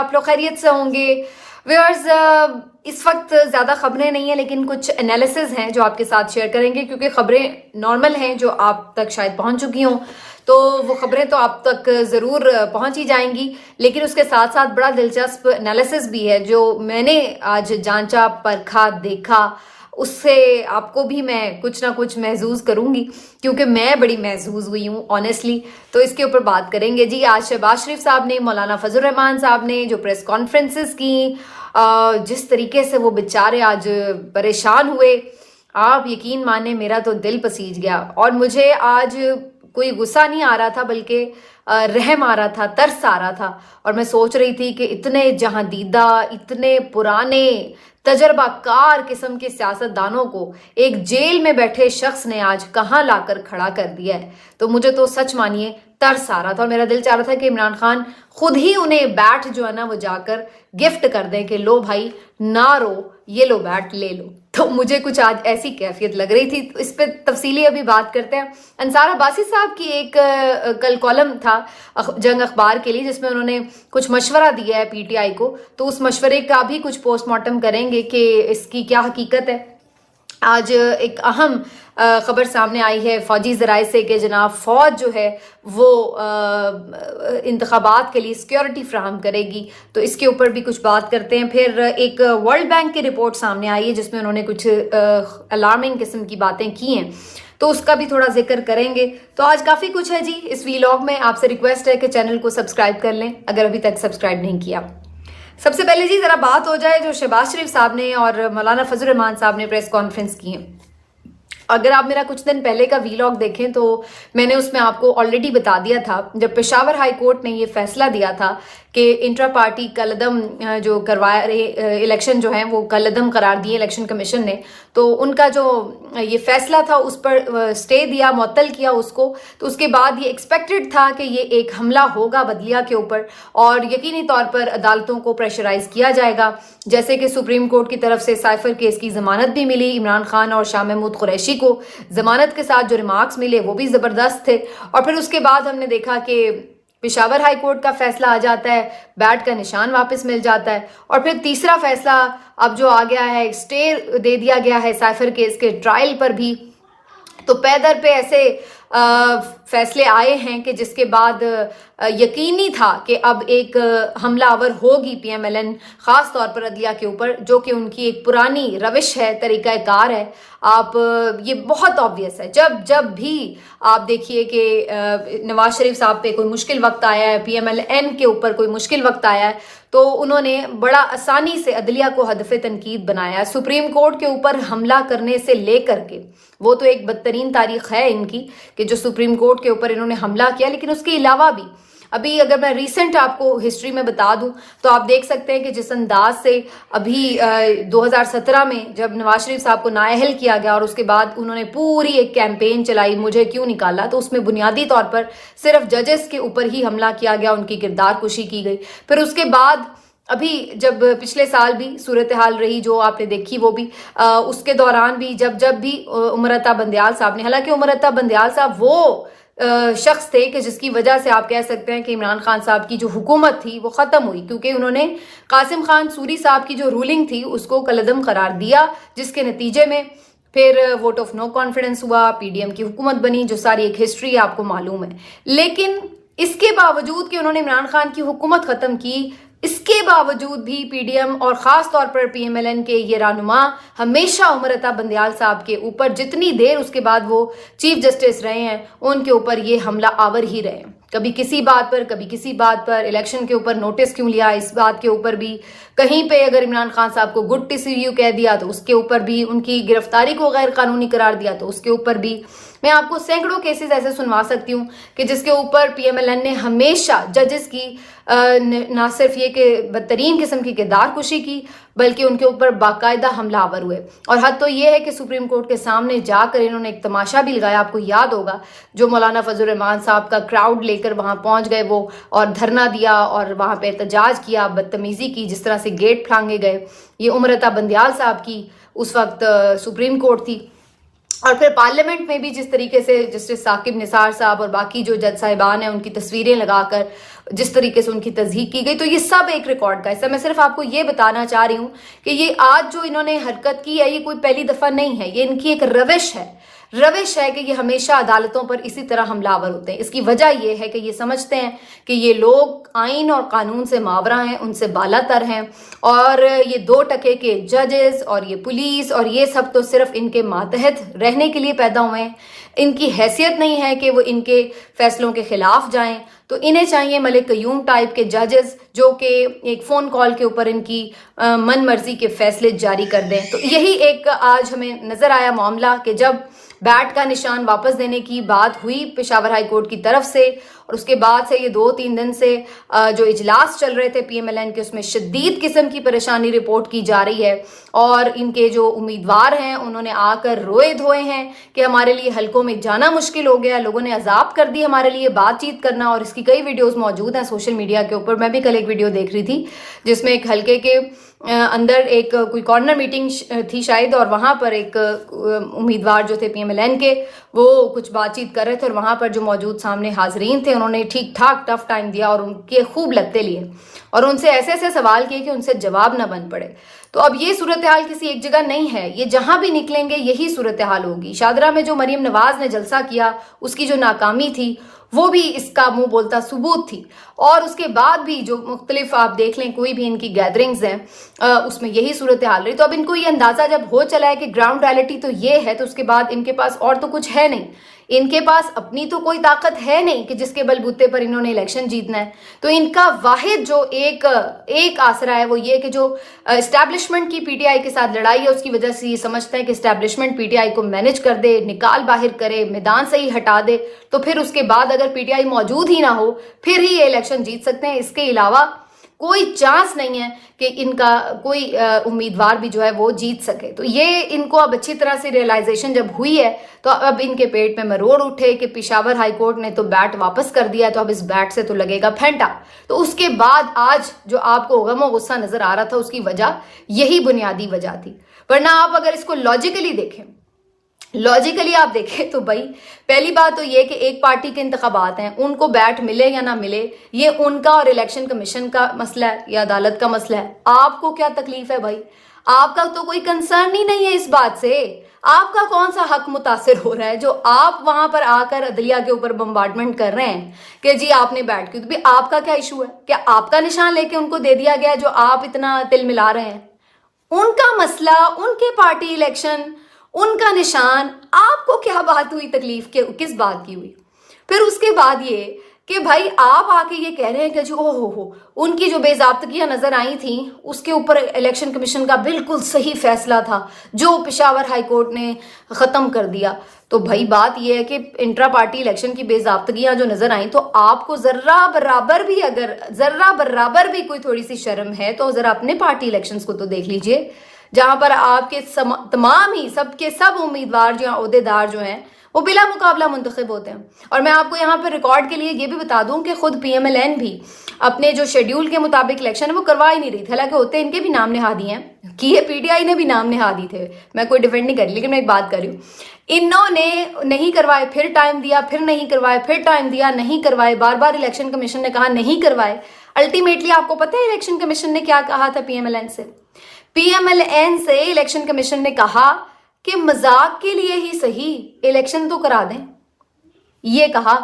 آپ لوگ خیریت سے ہوں گے ویورز. اس وقت زیادہ خبریں نہیں ہیں لیکن کچھ انالیسز ہیں جو آپ کے ساتھ شیئر کریں گے, کیونکہ خبریں نارمل ہیں جو آپ تک شاید پہنچ چکی ہوں, تو وہ خبریں تو آپ تک ضرور پہنچ ہی جائیں گی, لیکن اس کے ساتھ ساتھ بڑا دلچسپ انالیسز بھی ہے جو میں نے آج جانچا, پرکھا, دیکھا. اس سے آپ کو بھی میں کچھ نہ کچھ محظوظ کروں گی, کیونکہ میں بڑی محظوظ ہوئی ہوں آنیسٹلی. تو اس کے اوپر بات کریں گے. جی, آج شہباز شریف صاحب نے, مولانا فضل الرحمان صاحب نے جو پریس کانفرنسز کی, جس طریقے سے وہ بیچارے آج پریشان ہوئے, آپ یقین مانیں میرا تو دل پسیج گیا. اور مجھے آج کوئی غصہ نہیں آ رہا تھا بلکہ رحم آ رہا تھا, ترس آ رہا تھا. اور میں سوچ رہی تھی کہ اتنے جہاں دیدہ, اتنے پرانے تجربہ کار قسم کے سیاست دانوں کو ایک جیل میں بیٹھے شخص نے آج کہاں لا کر کھڑا کر دیا ہے. تو مجھے تو سچ مانیے ترس آ رہا تھا, اور میرا دل چاہ رہا تھا کہ عمران خان خود ہی انہیں بیٹ جو ہے نا وہ جا کر گفٹ کر دیں کہ لو بھائی نہ رو, یہ لو بیٹ لے لو. تو مجھے کچھ آج ایسی کیفیت لگ رہی تھی. اس پہ تفصیلی ابھی بات کرتے ہیں. انصار عباسی صاحب کی ایک کل کالم تھا جنگ اخبار کے لیے, جس میں انہوں نے کچھ مشورہ دیا ہے پی ٹی آئی کو, تو اس مشورے کا بھی کچھ پوسٹ مارٹم کریں گے کہ اس کی کیا حقیقت ہے. آج ایک اہم خبر سامنے آئی ہے فوجی ذرائع سے کہ جناب فوج جو ہے وہ انتخابات کے لیے سیکیورٹی فراہم کرے گی. تو اس کے اوپر بھی کچھ بات کرتے ہیں. پھر ایک ورلڈ بینک کی رپورٹ سامنے آئی ہے جس میں انہوں نے کچھ الارمنگ قسم کی باتیں کی ہیں, تو اس کا بھی تھوڑا ذکر کریں گے. تو آج کافی کچھ ہے جی اس ویلاگ میں. آپ سے ریکویسٹ ہے کہ چینل کو سبسکرائب کر لیں اگر ابھی تک سبسکرائب نہیں کیا. سب سے پہلے جی ذرا بات ہو جائے جو شہباز شریف صاحب نے اور مولانا فضل الرحمان صاحب نے پریس کانفرنس کی ہیں. اگر آپ میرا کچھ دن پہلے کا ویلاگ دیکھیں تو میں نے اس میں آپ کو آلریڈی بتا دیا تھا, جب پشاور ہائی کورٹ نے یہ فیصلہ دیا تھا کہ انٹرا پارٹی کالعدم جو کروا رہے الیکشن جو ہیں وہ کالعدم قرار دیے الیکشن کمیشن نے, تو ان کا جو یہ فیصلہ تھا اس پر سٹے دیا, معطل کیا اس کو. تو اس کے بعد یہ ایکسپیکٹڈ تھا کہ یہ ایک حملہ ہوگا بدلیہ کے اوپر, اور یقینی طور پر عدالتوں کو پریشرائز کیا جائے گا. جیسے کہ سپریم کورٹ کی طرف سے سائفر کیس کی ضمانت بھی ملی عمران خان اور شاہ محمود قریشی کو, ضمانت کے ساتھ جو ریمارکس ملے وہ بھی زبردست تھے. اور پھر اس کے بعد ہم نے دیکھا کہ پشاور ہائی کورٹ کا فیصلہ آ جاتا ہے, بیٹ کا نشان واپس مل جاتا ہے. اور پھر تیسرا فیصلہ اب جو آ گیا ہے, اسٹے دے دیا گیا ہے سائفر کیس کے ٹرائل پر بھی. تو پے در پہ ایسے فیصلے آئے ہیں کہ جس کے بعد یقینی تھا کہ اب ایک حملہ آور ہوگی پی ایم ایل این, خاص طور پر عدلیہ کے اوپر, جو کہ ان کی ایک پرانی روش ہے, طریقہ کار ہے. آپ یہ بہت آبویس ہے, جب بھی آپ دیکھیے کہ نواز شریف صاحب پہ کوئی مشکل وقت آیا ہے, پی ایم ایل این کے اوپر کوئی مشکل وقت آیا ہے, تو انہوں نے بڑا آسانی سے عدلیہ کو ہدف تنقید بنایا ہے. سپریم کورٹ کے اوپر حملہ کرنے سے لے کر کے, وہ تو ایک بدترین تاریخ ہے ان کی کہ جو سپریم کورٹ کے اوپر انہوں نے حملہ کیا, لیکن اس کے علاوہ بھی ابھی اگر میں ریسنٹ آپ کو ہسٹری میں بتا دوں تو آپ دیکھ سکتے ہیں کہ جس انداز سے ابھی 2017 میں جب نواز شریف صاحب کو نااہل کیا گیا اور اس کے بعد انہوں نے پوری ایک کیمپین چلائی مجھے کیوں نکالا, تو اس میں بنیادی طور پر صرف ججز کے اوپر ہی حملہ کیا گیا, ان کی کردار کشی کی گئی. پھر اس کے بعد ابھی جب پچھلے سال بھی صورتحال رہی جو آپ نے دیکھی, وہ بھی اس کے دوران بھی جب بھی عمر عطا بندیال صاحب نے, حالانکہ عمر عطا بندیال صاحب وہ شخص تھے کہ جس کی وجہ سے آپ کہہ سکتے ہیں کہ عمران خان صاحب کی جو حکومت تھی وہ ختم ہوئی, کیونکہ انہوں نے قاسم خان سوری صاحب کی جو رولنگ تھی اس کو کالعدم قرار دیا, جس کے نتیجے میں پھر ووٹ آف نو کانفیڈنس ہوا, پی ڈی ایم کی حکومت بنی, جو ساری ایک ہسٹری آپ کو معلوم ہے. لیکن اس کے باوجود کہ انہوں نے عمران خان کی حکومت ختم کی, اس کے باوجود بھی پی ڈی ایم اور خاص طور پر پی ایم ایل این کے یہ رہنما ہمیشہ عمر عطا بندیال صاحب کے اوپر, جتنی دیر اس کے بعد وہ چیف جسٹس رہے ہیں, ان کے اوپر یہ حملہ آور ہی رہے. کبھی کسی بات پر, کبھی کسی بات پر, الیکشن کے اوپر نوٹس کیوں لیا, اس بات کے اوپر بھی, کہیں پہ اگر عمران خان صاحب کو گڈ ٹی سی یو کہہ دیا تو اس کے اوپر بھی, ان کی گرفتاری کو غیر قانونی قرار دیا تو اس کے اوپر بھی. میں آپ کو سینکڑوں کیسز ایسے سنوا سکتی ہوں کہ جس کے اوپر پی ایم ایل این نے ہمیشہ ججز کی نہ صرف یہ کہ بدترین قسم کی کردار کشی کی, بلکہ ان کے اوپر باقاعدہ حملہ آور ہوئے. اور حد تو یہ ہے کہ سپریم کورٹ کے سامنے جا کر انہوں نے ایک تماشا بھی لگایا, آپ کو یاد ہوگا جو مولانا فضل الرحمان صاحب کا کراؤڈ لے کر وہاں پہنچ گئے وہ, اور دھرنا دیا اور وہاں پہ احتجاج کیا, بدتمیزی کی, جس طرح سے گیٹ پھلانگے گئے. یہ عمر عطا بندیال صاحب کی اس وقت سپریم کورٹ تھی. اور پھر پارلیمنٹ میں بھی جس طریقے سے جسٹس ثاقب نثار صاحب اور باقی جو جج صاحبان ہیں ان کی تصویریں لگا کر جس طریقے سے ان کی تصدیق کی گئی، تو یہ سب ایک ریکارڈ کا حصہ۔ میں صرف آپ کو یہ بتانا چاہ رہی ہوں کہ یہ آج جو انہوں نے حرکت کی ہے یہ کوئی پہلی دفعہ نہیں ہے، یہ ان کی ایک روش ہے کہ یہ ہمیشہ عدالتوں پر اسی طرح حملہ آور ہوتے ہیں۔ اس کی وجہ یہ ہے کہ یہ سمجھتے ہیں کہ یہ لوگ آئین اور قانون سے ماورا ہیں، ان سے بالا تر ہیں، اور یہ 2 ٹکے کے ججز اور یہ پولیس اور یہ سب تو صرف ان کے ماتحت رہنے کے لیے پیدا ہوئے ہیں، ان کی حیثیت نہیں ہے کہ وہ ان کے فیصلوں کے خلاف جائیں۔ تو انہیں چاہیے ملک قیوم ٹائپ کے ججز جو کہ ایک فون کال کے اوپر ان کی من مرضی کے فیصلے جاری کر دیں۔ تو یہی ایک آج ہمیں نظر آیا معاملہ کہ جب بیٹ کا نشان واپس دینے کی بات ہوئی پشاور ہائی کورٹ کی طرف سے، اور اس کے بعد سے یہ 2-3 دن سے جو اجلاس چل رہے تھے PMLN کے، اس میں شدید قسم کی پریشانی رپورٹ کی جا رہی ہے، اور ان کے جو امیدوار ہیں انہوں نے آ کر روئے دھوئے ہیں کہ ہمارے لیے حلقوں میں جانا مشکل ہو گیا، لوگوں نے عذاب کر دی ہمارے لیے بات چیت کرنا، اور اس کی کئی ویڈیوز موجود ہیں سوشل میڈیا کے اوپر۔ میں بھی کل ایک ویڈیو دیکھ رہی تھی جس میں ایک حلقے کے اندر ایک کوئی کارنر میٹنگ تھی شاید، اور وہاں پر ایک امیدوار جو تھے PMLN کے وہ کچھ بات چیت کر رہے تھے، اور وہاں پر جو موجود سامنے حاضرین تھے انہوں نے ٹھیک ٹھاک ٹف ٹائم دیا اور ان کے خوب لگتے لیے اور ان سے ایسے ایسے سوال کیے کہ ان سے جواب نہ بن پڑے۔ تو اب یہ صورتحال کسی ایک جگہ نہیں ہے، یہ جہاں بھی نکلیں گے یہی صورتحال ہوگی۔ شاہدرہ میں جو مریم نواز نے جلسہ کیا اس کی جو ناکامی تھی وہ بھی اس کا منہ بولتا ثبوت تھی، اور اس کے بعد بھی جو مختلف آپ دیکھ لیں کوئی بھی ان کی گیدرنگز ہیں اس میں یہی صورتحال رہی۔ تو اب ان کو یہ اندازہ جب ہو چلا ہے کہ گراؤنڈ ریالٹی تو یہ ہے، تو اس کے بعد ان کے پاس اور تو کچھ ہے نہیں، ان کے پاس اپنی تو کوئی طاقت ہے نہیں کہ جس کے بلبوتے پر انہوں نے الیکشن جیتنا ہے۔ تو ان کا واحد جو ایک آسرا ہے وہ یہ کہ جو اسٹیبلشمنٹ کی PTI کے ساتھ لڑائی ہے اس کی وجہ سے یہ سمجھتے ہیں کہ اسٹیبلشمنٹ PTI کو مینج کر دے، نکال باہر کرے، میدان سے ہی ہٹا دے، تو پھر اس کے بعد اگر PTI موجود ہی نہ ہو پھر ہی یہ الیکشن جیت سکتے ہیں۔ اس کے علاوہ کوئی چانس نہیں ہے کہ ان کا کوئی امیدوار بھی جو ہے وہ جیت سکے۔ تو یہ ان کو اب اچھی طرح سے ریئلائزیشن جب ہوئی ہے تو اب ان کے پیٹ میں مروڑ اٹھے کہ پشاور ہائی کورٹ نے تو بیٹ واپس کر دیا، تو اب اس بیٹ سے تو لگے گا پھینٹا۔ تو اس کے بعد آج جو آپ کو غم و غصہ نظر آ رہا تھا اس کی وجہ یہی بنیادی وجہ تھی، ورنہ آپ اگر اس کو لاجیکلی دیکھیں، لاجیکلی آپ دیکھیں تو بھائی پہلی بات تو یہ کہ ایک پارٹی کے انتخابات ہیں، ان کو بیٹ ملے یا نہ ملے یہ ان کا اور الیکشن کمیشن کا مسئلہ ہے یا عدالت کا مسئلہ ہے۔ آپ کو کیا تکلیف ہے بھائی؟ آپ کا تو کوئی کنسرن ہی نہیں ہے اس بات سے۔ آپ کا کون سا حق متاثر ہو رہا ہے جو آپ وہاں پر آ کر عدلیہ کے اوپر بمبارڈمنٹ کر رہے ہیں کہ جی آپ نے بیٹ کی؟ تو بھی آپ کا کیا ایشو ہے؟ کیا آپ کا نشان لے کے ان کو دے دیا گیا جو آپ اتنا تل ملا رہے ہیں؟ ان کا مسئلہ، ان کے پارٹی الیکشن، ان کا نشان، آپ کو کیا بات ہوئی تکلیف کے کس بات کی ہوئی؟ پھر اس کے بعد یہ کہ بھائی آپ آ کے یہ کہہ رہے ہیں کہ جو ہو ان کی جو بے ضابطگیاں نظر آئی تھیں اس کے اوپر الیکشن کمیشن کا بالکل صحیح فیصلہ تھا جو پشاور ہائی کورٹ نے ختم کر دیا۔ تو بھائی بات یہ ہے کہ انٹرا پارٹی الیکشن کی بے ضابطگیاں جو نظر آئیں تو آپ کو ذرہ برابر بھی کوئی تھوڑی سی شرم ہے تو ذرا اپنے پارٹی الیکشنز کو تو دیکھ لیجئے، جہاں پر آپ کے تمام ہی سب امیدوار جو ہیں، عہدے دار جو ہیں، وہ بلا مقابلہ منتخب ہوتے ہیں۔ اور میں آپ کو یہاں پر ریکارڈ کے لیے یہ بھی بتا دوں کہ خود PMLN بھی اپنے جو شیڈیول کے مطابق الیکشن وہ کروا ہی نہیں رہی تھی، حالانکہ ہوتے ان کے بھی نام نہادی ہیں، کیے PTI نے بھی نام نہادی تھے، میں کوئی ڈیفینڈ نہیں کر رہی، لیکن میں ایک بات کر رہی ہوں، انہوں نے نہیں کروائے، پھر ٹائم دیا، پھر نہیں کروائے، پھر ٹائم دیا، نہیں کروائے، بار بار الیکشن کمیشن نے کہا نہیں کروائے۔ الٹیمیٹلی آپ کو پتہ ہے الیکشن کمیشن نے کیا کہا تھا PMLN سے؟ PMLN سے الیکشن کمیشن نے کہا کہ مذاق کے لیے ہی صحیح الیکشن تو کرا دیں۔ یہ کہا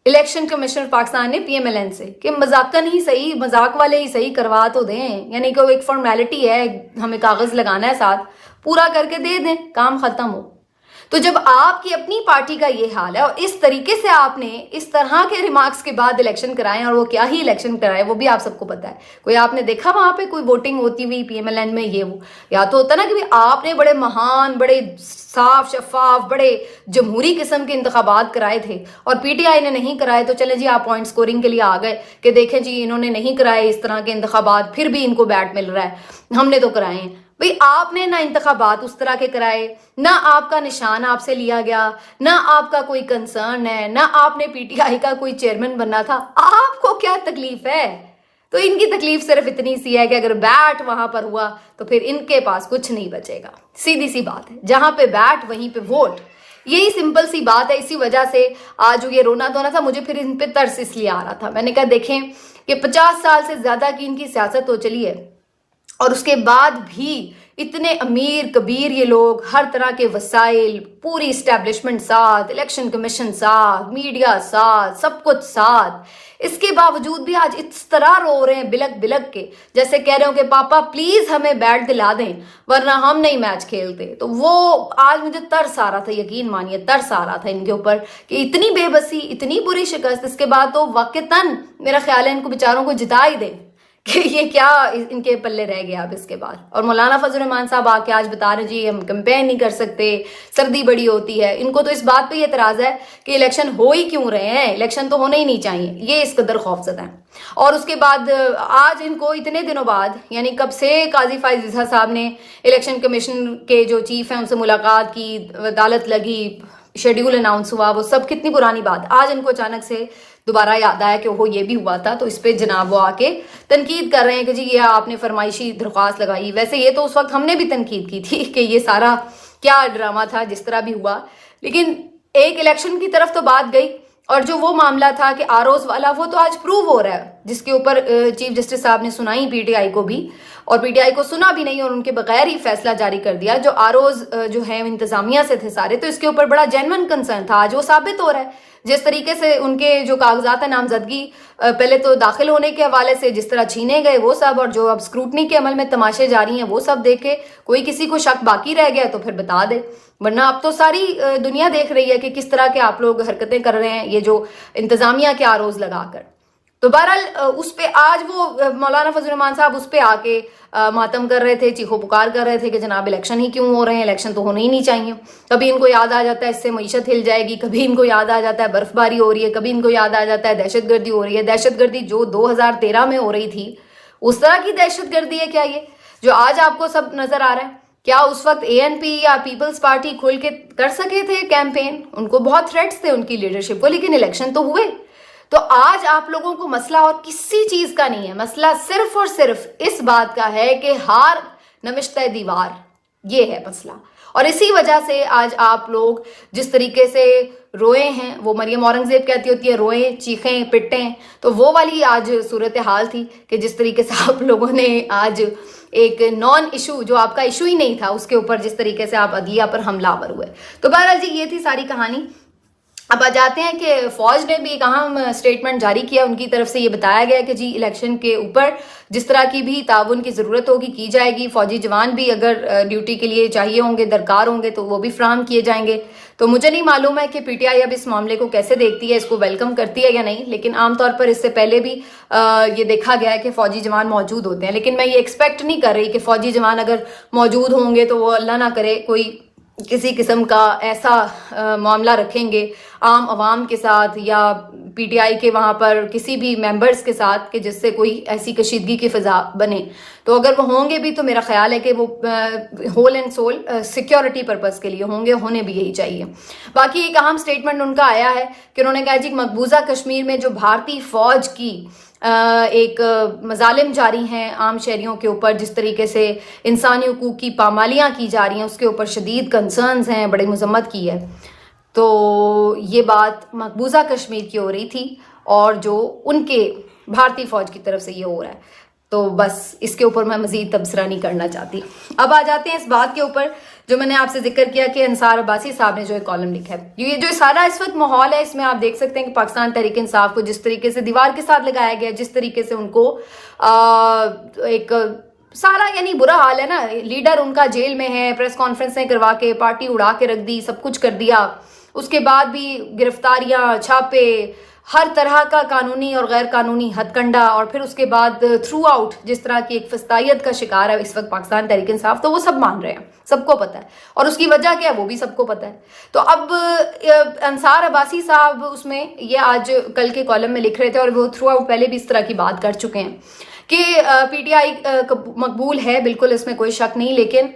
الیکشن کمیشن پاکستان نے PMLN سے کہ مذاقن ہی صحیح، مذاق والے ہی صحیح کروا تو دیں، یعنی کہ وہ ایک فارمیلٹی ہے، ہمیں کاغذ لگانا ہے ساتھ، پورا کر کے دے دیں، کام ختم ہو۔ تو جب آپ کی اپنی پارٹی کا یہ حال ہے اور اس طریقے سے آپ نے اس طرح کے ریمارکس کے بعد الیکشن کرائے، اور وہ کیا ہی الیکشن کرائے وہ بھی آپ سب کو پتا ہے، کوئی آپ نے دیکھا وہاں پہ کوئی ووٹنگ ہوتی ہوئی PMLN میں؟ یہ وہ یا تو ہوتا نا کہ آپ نے بڑے مہان، بڑے صاف شفاف، بڑے جمہوری قسم کے انتخابات کرائے تھے اور PTI نے نہیں کرائے، تو چلیں جی آپ پوائنٹ سکورنگ کے لیے آ گئے کہ دیکھیں جی انہوں نے نہیں کرائے اس طرح کے انتخابات، پھر بھی ان کو بیٹ مل رہا ہے، ہم نے تو کرائے ہیں۔ بھئی آپ نے نہ انتخابات اس طرح کے کرائے، نہ آپ کا نشان آپ سے لیا گیا، نہ آپ کا کوئی کنسرن ہے، نہ آپ نے PTI کا کوئی چیئرمین بننا تھا، آپ کو کیا تکلیف ہے؟ تو ان کی تکلیف صرف اتنی سی ہے کہ اگر بیٹ وہاں پر ہوا تو پھر ان کے پاس کچھ نہیں بچے گا. سیدھی سی بات ہے, جہاں پہ بیٹ وہیں پہ ووٹ, یہی سمپل سی بات ہے. اسی وجہ سے آج جو یہ رونا دھونا تھا, مجھے پھر ان پہ ترس اس لیے آ رہا تھا. میں نے کہا دیکھیں کہ 50 سال سے زیادہ کی ان کی سیاست ہو چلی ہے, اور اس کے بعد بھی اتنے امیر کبیر یہ لوگ, ہر طرح کے وسائل, پوری اسٹیبلشمنٹ ساتھ, الیکشن کمیشن ساتھ, میڈیا ساتھ, سب کچھ ساتھ, اس کے باوجود بھی آج اس طرح رو رہے ہیں بلک بلک کے, جیسے کہہ رہے ہو کہ پاپا پلیز ہمیں بیٹ دلا دیں ورنہ ہم نہیں میچ کھیلتے. تو وہ آج مجھے ترس آ رہا تھا, یقین مانیے ترس آ رہا تھا ان کے اوپر کہ اتنی بے بسی, اتنی بری شکست, اس کے بعد تو واقعتاً میرا خیال ہے ان کو بیچاروں کو جتا ہی دیں کہ یہ کیا ان کے پلے رہ گیا اب اس کے بعد. اور مولانا فضل الرحمان صاحب آ کے آج بتا رہے جی ہم کمپین نہیں کر سکتے, سردی بڑی ہوتی ہے. ان کو تو اس بات پہ یہ اعتراض ہے کہ الیکشن ہو ہی کیوں رہے ہیں, الیکشن تو ہونے ہی نہیں چاہیے, یہ اس قدر خوفزدہ ہیں. اور اس کے بعد آج ان کو اتنے دنوں بعد, یعنی کب سے قاضی فائز عیسیٰ صاحب نے الیکشن کمیشن کے جو چیف ہیں ان سے ملاقات کی, عدالت لگی, شیڈیول اناؤنس ہوا, وہ سب کتنی پرانی بات, آج ان کو اچانک سے دوبارہ یاد آیا کہ وہ یہ بھی ہوا تھا. تو اس پہ جناب وہ آ کے تنقید کر رہے ہیں کہ جی یہ آپ نے فرمائشی درخواست لگائی. ویسے یہ تو اس وقت ہم نے بھی تنقید کی تھی کہ یہ سارا کیا ڈرامہ تھا جس طرح بھی ہوا, لیکن ایک الیکشن کی طرف تو بات گئی, اور جو وہ معاملہ تھا کہ آروز والا وہ تو آج پروو ہو رہا ہے, جس کے اوپر چیف جسٹس صاحب نے سنائی پی ٹی آئی کو بھی, اور پی ٹی آئی کو سنا بھی نہیں اور ان کے بغیر ہی فیصلہ جاری کر دیا. جو آروز جو ہے انتظامیہ سے تھے سارے, تو اس کے اوپر بڑا جینون کنسرن تھا, آج وہ ثابت ہو رہا ہے. جس طریقے سے ان کے جو کاغذات ہیں نامزدگی پہلے تو داخل ہونے کے حوالے سے جس طرح چھینے گئے وہ سب, اور جو اب اسکروٹنی کے عمل میں تماشے جاری ہیں وہ سب دیکھ کے کوئی کسی کو شک باقی رہ گیا تو پھر بتا دے, ورنہ اب تو ساری دنیا دیکھ رہی ہے کہ کس طرح کے آپ لوگ حرکتیں کر رہے ہیں یہ جو انتظامیہ کے آروز لگا کر. تو بہرحال اس پہ آج وہ مولانا فضل الرحمان صاحب اس پہ آ کے ماتم کر رہے تھے, چیخو پکار کر رہے تھے کہ جناب الیکشن ہی کیوں ہو رہے ہیں, الیکشن تو ہونے ہی نہیں چاہیے. کبھی ان کو یاد آ جاتا ہے اس سے معیشت ہل جائے گی, کبھی ان کو یاد آ جاتا ہے برف باری ہو رہی ہے, کبھی ان کو یاد آ جاتا ہے دہشت گردی ہو رہی ہے. دہشت گردی جو 2013 میں ہو رہی تھی اس طرح کی دہشت گردی ہے کیا یہ جو آج آپ کو سب نظر آ رہا ہے؟ کیا اس وقت اے این پی یا پیپلز پارٹی کھل کے کر سکے تھے کیمپین؟ ان کو بہت تھریٹس تھے ان کی لیڈرشپ کو, لیکن الیکشن تو ہوئے. تو آج آپ لوگوں کو مسئلہ اور کسی چیز کا نہیں ہے, مسئلہ صرف اور صرف اس بات کا ہے کہ ہار نمشتہ دیوار, یہ ہے مسئلہ. اور اسی وجہ سے آج آپ لوگ جس طریقے سے روئے ہیں, وہ مریم اورنگزیب کہتی ہوتی ہے روئیں چیخیں پٹیں, تو وہ والی آج صورتحال تھی کہ جس طریقے سے آپ لوگوں نے آج ایک نان ایشو جو آپ کا ایشو ہی نہیں تھا اس کے اوپر جس طریقے سے آپ عدلیہ پر حملہ آور ہوئے. تو بہرحال جی یہ تھی ساری کہانی. اب آ جاتے ہیں کہ فوج نے بھی ایک اہم سٹیٹمنٹ جاری کیا, ان کی طرف سے یہ بتایا گیا کہ جی الیکشن کے اوپر جس طرح کی بھی تعاون کی ضرورت ہوگی کی جائے گی, فوجی جوان بھی اگر ڈیوٹی کے لیے چاہیے ہوں گے, درکار ہوں گے تو وہ بھی فراہم کیے جائیں گے. تو مجھے نہیں معلوم ہے کہ پی ٹی آئی اب اس معاملے کو کیسے دیکھتی ہے, اس کو ویلکم کرتی ہے یا نہیں, لیکن عام طور پر اس سے پہلے بھی یہ دیکھا گیا ہے کہ فوجی جوان موجود ہوتے ہیں. لیکن میں یہ ایکسپیکٹ نہیں کر رہی کہ فوجی جوان اگر موجود ہوں گے تو وہ اللہ نہ کرے کوئی کسی قسم کا ایسا معاملہ رکھیں گے عام عوام کے ساتھ یا پی ٹی آئی کے وہاں پر کسی بھی ممبرز کے ساتھ کہ جس سے کوئی ایسی کشیدگی کی فضا بنے. تو اگر وہ ہوں گے بھی تو میرا خیال ہے کہ وہ whole and civil security purpose کے لیے ہوں گے, ہونے بھی یہی چاہیے. باقی ایک اہم سٹیٹمنٹ ان کا آیا ہے کہ انہوں نے کہا جی مقبوضہ کشمیر میں جو بھارتی فوج کی ایک مظالم جاری ہیں عام شہریوں کے اوپر, جس طریقے سے انسانی حقوق کی پامالیاں کی جا رہی ہیں, اس کے اوپر شدید کنسرنز ہیں, بڑی مذمت کی ہے. تو یہ بات مقبوضہ کشمیر کی ہو رہی تھی اور جو ان کے بھارتی فوج کی طرف سے یہ ہو رہا ہے. تو بس اس کے اوپر میں مزید تبصرہ نہیں کرنا چاہتی. اب آ جاتے ہیں اس بات کے اوپر جو میں نے آپ سے ذکر کیا کہ انصار عباسی صاحب نے جو ایک کالم لکھا ہے. یہ جو سارا اس وقت ماحول ہے اس میں آپ دیکھ سکتے ہیں کہ پاکستان تحریک انصاف کو جس طریقے سے دیوار کے ساتھ لگایا گیا, جس طریقے سے ان کو ایک سارا یعنی برا حال ہے نا, لیڈر ان کا جیل میں ہے, پریس کانفرنسیں کروا کے پارٹی اڑا کے رکھ دی, سب کچھ کر دیا, اس کے بعد بھی گرفتاریاں, چھاپے, ہر طرح کا قانونی اور غیر قانونی ہتھ کنڈا, اور پھر اس کے بعد تھرو آؤٹ جس طرح کی ایک فسطائیت کا شکار ہے اس وقت پاکستان تحریک انصاف, تو وہ سب مان رہے ہیں, سب کو پتہ ہے, اور اس کی وجہ کیا ہے وہ بھی سب کو پتہ ہے. تو اب انصار عباسی صاحب اس میں یہ آج کل کے کالم میں لکھ رہے تھے, اور وہ تھرو آؤٹ پہلے بھی اس طرح کی بات کر چکے ہیں کہ پی ٹی آئی مقبول ہے، بالکل اس میں کوئی شک نہیں، لیکن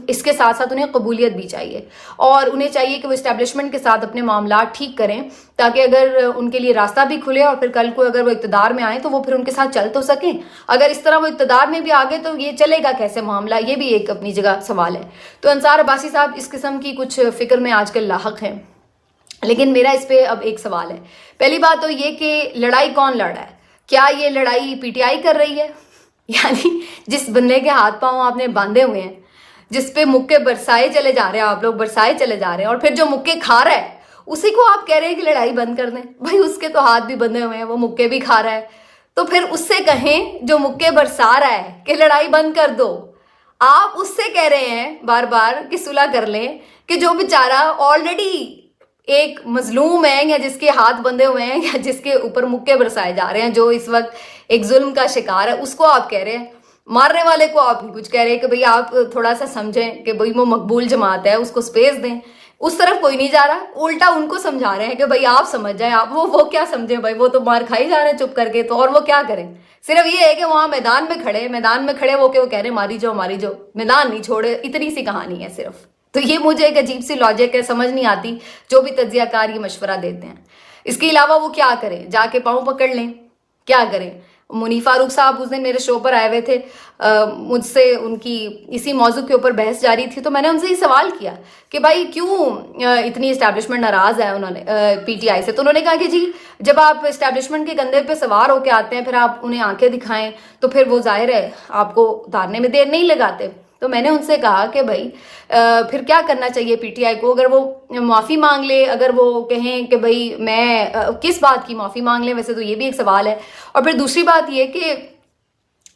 اس کے ساتھ ساتھ انہیں قبولیت بھی چاہیے، اور انہیں چاہیے کہ وہ اسٹیبلشمنٹ کے ساتھ اپنے معاملات ٹھیک کریں، تاکہ اگر ان کے لیے راستہ بھی کھلے اور پھر کل کو اگر وہ اقتدار میں آئیں تو وہ پھر ان کے ساتھ چل تو سکیں۔ اگر اس طرح وہ اقتدار میں بھی آگے تو یہ چلے گا کیسے معاملہ، یہ بھی ایک اپنی جگہ سوال ہے۔ تو انصار عباسی صاحب اس قسم کی کچھ فکر میں آج کل لاحق ہیں، لیکن میرا اس پہ اب ایک سوال ہے۔ پہلی بات تو یہ کہ لڑائی کون لڑ رہا ہے؟ کیا یہ لڑائی پی ٹی آئی کر رہی ہے؟ یعنی جس بندے کے ہاتھ پاؤں آپ نے باندھے ہوئے ہیں، جس پہ مکے برسائے چلے جا رہے ہیں، آپ لوگ برسائے چلے جا رہے ہیں، اور پھر جو مکے کھا رہا ہے اسی کو آپ کہہ رہے ہیں کہ لڑائی بند کر دیں۔ بھائی اس کے تو ہاتھ بھی بندھے ہوئے ہیں، وہ مکے بھی کھا رہا ہے، تو پھر اس سے کہیں جو مکے برسا رہا ہے کہ لڑائی بند کر دو۔ آپ اس سے کہہ رہے ہیں بار بار کہ صلح کر لیں، کہ جو بیچارہ آلریڈی ایک مظلوم ہے، یا جس کے ہاتھ بندھے ہوئے ہیں، یا جس کے اوپر مکے برسائے جا رہے ہیں، جو اس وقت ایک ظلم کا شکار ہے، اس کو آپ کہہ رہے ہیں۔ مارنے والے کو آپ نہیں کچھ کہہ رہے کہ بھئی آپ تھوڑا سا سمجھیں کہ بھئی وہ مقبول جماعت ہے، اس کو سپیس دیں۔ اس طرف کوئی نہیں جا رہا، الٹا ان کو سمجھا رہے ہیں کہ بھئی آپ سمجھ جائیں، آپ وہ کیا سمجھیں بھائی، وہ تو مار کھائی جا رہے ہیں چپ کر کے، تو اور وہ کیا کریں؟ صرف یہ ہے کہ وہاں میدان میں کھڑے وہ کہہ رہے ہیں ماری جاؤ، میدان نہیں چھوڑے، اتنی سی کہانی ہے صرف۔ تو یہ مجھے ایک عجیب سی لاجک ہے، سمجھ نہیں آتی جو بھی تجزیہ کار یہ مشورہ دیتے ہیں۔ اس کے علاوہ وہ کیا کریں؟ جا کے پاؤں پکڑ لیں؟ کیا کریں؟ منیف فاروق صاحب اس دن میرے شو پر آئے ہوئے تھے، مجھ سے ان کی اسی موضوع کے اوپر بحث جاری تھی، تو میں نے ان سے یہ سوال کیا کہ بھائی کیوں اتنی اسٹیبلشمنٹ ناراض ہے انہوں نے پی ٹی آئی سے؟ تو انہوں نے کہا کہ جی جب آپ اسٹیبلشمنٹ کے کندھے پہ سوار ہو کے آتے ہیں، پھر آپ انہیں آنکھیں دکھائیں تو پھر وہ ظاہر ہے آپ کو اتارنے میں دیر نہیں لگاتے۔ تو میں نے ان سے کہا کہ بھائی پھر کیا کرنا چاہیے پی ٹی آئی کو؟ اگر وہ معافی مانگ لے، اگر وہ کہیں کہ بھئی میں کس بات کی معافی مانگ لیں، ویسے تو یہ بھی ایک سوال ہے۔ اور پھر دوسری بات یہ کہ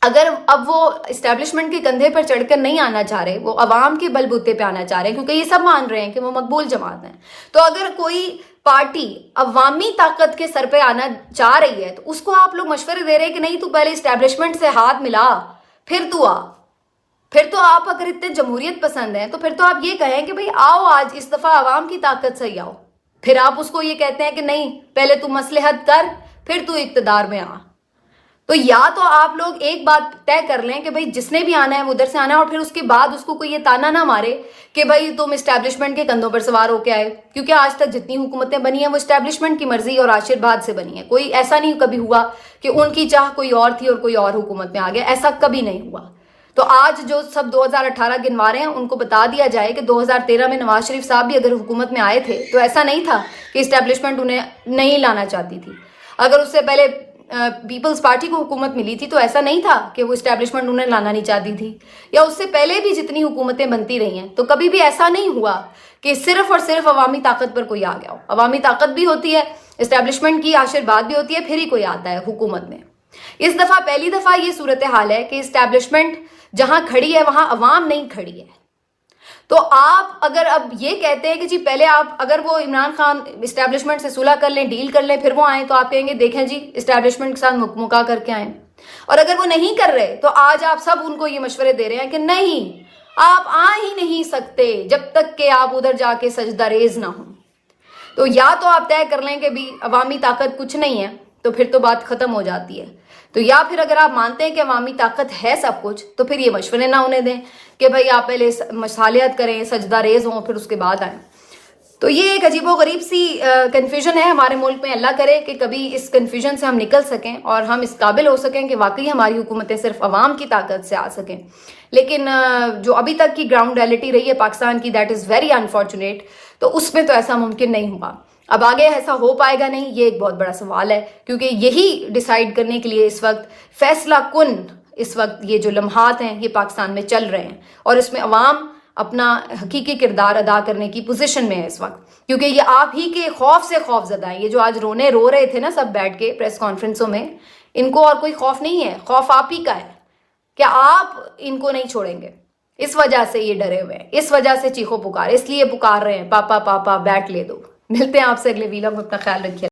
اگر اب وہ اسٹیبلشمنٹ کے کندھے پر چڑھ کر نہیں آنا چاہ رہے، وہ عوام کے بل بوتے پہ آنا چاہ رہے ہیں، کیونکہ یہ سب مان رہے ہیں کہ وہ مقبول جماعت ہیں، تو اگر کوئی پارٹی عوامی طاقت کے سر پہ آنا چاہ رہی ہے تو اس کو آپ لوگ مشورے دے رہے ہیں کہ نہیں تو پہلے اسٹیبلشمنٹ سے ہاتھ ملا پھر تو آ۔ پھر تو آپ اگر اتنے جمہوریت پسند ہیں تو پھر تو آپ یہ کہیں کہ بھئی آؤ آج اس دفعہ عوام کی طاقت سے ہی آؤ۔ پھر آپ اس کو یہ کہتے ہیں کہ نہیں پہلے تو مصلحت کر پھر تو اقتدار میں آ۔ تو یا تو آپ لوگ ایک بات طے کر لیں کہ بھئی جس نے بھی آنا ہے وہ ادھر سے آنا ہے، اور پھر اس کے بعد اس کو کوئی یہ تانا نہ مارے کہ بھئی تم اسٹیبلشمنٹ کے کندھوں پر سوار ہو کے آئے، کیونکہ آج تک جتنی حکومتیں بنی ہیں وہ اسٹیبلشمنٹ کی مرضی اور آشرواد سے بنی ہیں۔ کوئی ایسا نہیں کبھی ہوا کہ ان کی چاہ کوئی اور تھی اور کوئی اور حکومت میں آ گیا، ایسا کبھی نہیں ہوا۔ تو آج جو سب 2018 گنوا رہے ہیں ان کو بتا دیا جائے کہ 2013 میں نواز شریف صاحب بھی اگر حکومت میں آئے تھے تو ایسا نہیں تھا کہ اسٹیبلشمنٹ انہیں نہیں لانا چاہتی تھی۔ اگر اس سے پہلے پیپلز پارٹی کو حکومت ملی تھی تو ایسا نہیں تھا کہ وہ اسٹیبلشمنٹ انہیں لانا نہیں چاہتی تھی، یا اس سے پہلے بھی جتنی حکومتیں بنتی رہی ہیں تو کبھی بھی ایسا نہیں ہوا کہ صرف اور صرف عوامی طاقت پر کوئی آ گیا ہو۔ عوامی طاقت بھی ہوتی ہے، اسٹیبلشمنٹ کی آشرواد بھی ہوتی ہے، پھر ہی کوئی آتا ہے حکومت میں۔ اس دفعہ پہلی دفعہ یہ صورتحال ہے کہ اسٹیبلشمنٹ جہاں کھڑی ہے وہاں عوام نہیں کھڑی ہے۔ تو آپ اگر اب یہ کہتے ہیں کہ جی پہلے آپ اگر وہ عمران خان اسٹیبلشمنٹ سے صلح کر لیں، ڈیل کر لیں، پھر وہ آئیں، تو آپ کہیں گے دیکھیں جی اسٹیبلشمنٹ کے ساتھ مکا کر کے آئیں۔ اور اگر وہ نہیں کر رہے تو آج آپ سب ان کو یہ مشورے دے رہے ہیں کہ نہیں آپ آ ہی نہیں سکتے جب تک کہ آپ ادھر جا کے سجدہ ریز نہ ہوں۔ تو یا تو آپ طے کر لیں کہ بھی عوامی طاقت کچھ نہیں ہے، تو پھر تو بات ختم ہو جاتی ہے۔ تو یا پھر اگر آپ مانتے ہیں کہ عوامی طاقت ہے سب کچھ تو پھر یہ مشورے نہ انہیں دیں کہ بھئی آپ پہلے مصالحت کریں، سجدہ ریز ہوں، پھر اس کے بعد آئیں۔ تو یہ ایک عجیب و غریب سی کنفیوژن ہے ہمارے ملک میں۔ اللہ کرے کہ کبھی اس کنفیوژن سے ہم نکل سکیں اور ہم اس قابل ہو سکیں کہ واقعی ہماری حکومتیں صرف عوام کی طاقت سے آ سکیں۔ لیکن جو ابھی تک کی گراؤنڈ ریئلٹی رہی ہے پاکستان کی، دیٹ از ویری انفارچونیٹ، تو اس میں تو ایسا ممکن نہیں ہوا۔ اب آگے ایسا ہو پائے گا نہیں، یہ ایک بہت بڑا سوال ہے، کیونکہ یہی ڈیسائیڈ کرنے کے لیے اس وقت فیصلہ کن اس وقت یہ جو لمحات ہیں یہ پاکستان میں چل رہے ہیں، اور اس میں عوام اپنا حقیقی کردار ادا کرنے کی پوزیشن میں ہے اس وقت، کیونکہ یہ آپ ہی کے خوف سے خوف زدہ ہیں۔ یہ جو آج رو رہے تھے نا سب بیٹھ کے پریس کانفرنسوں میں، ان کو اور کوئی خوف نہیں ہے، خوف آپ ہی کا ہے کہ آپ ان کو نہیں چھوڑیں گے۔ اس وجہ سے یہ ڈرے ہوئے ہیں، اس وجہ سے چیخو پکار، اس لیے پکار رہے ہیں پاپا پاپا بیٹ لے دو۔ ملتے ہیں آپ سے اگلے ویلاگ میں، اپنا خیال رکھیے۔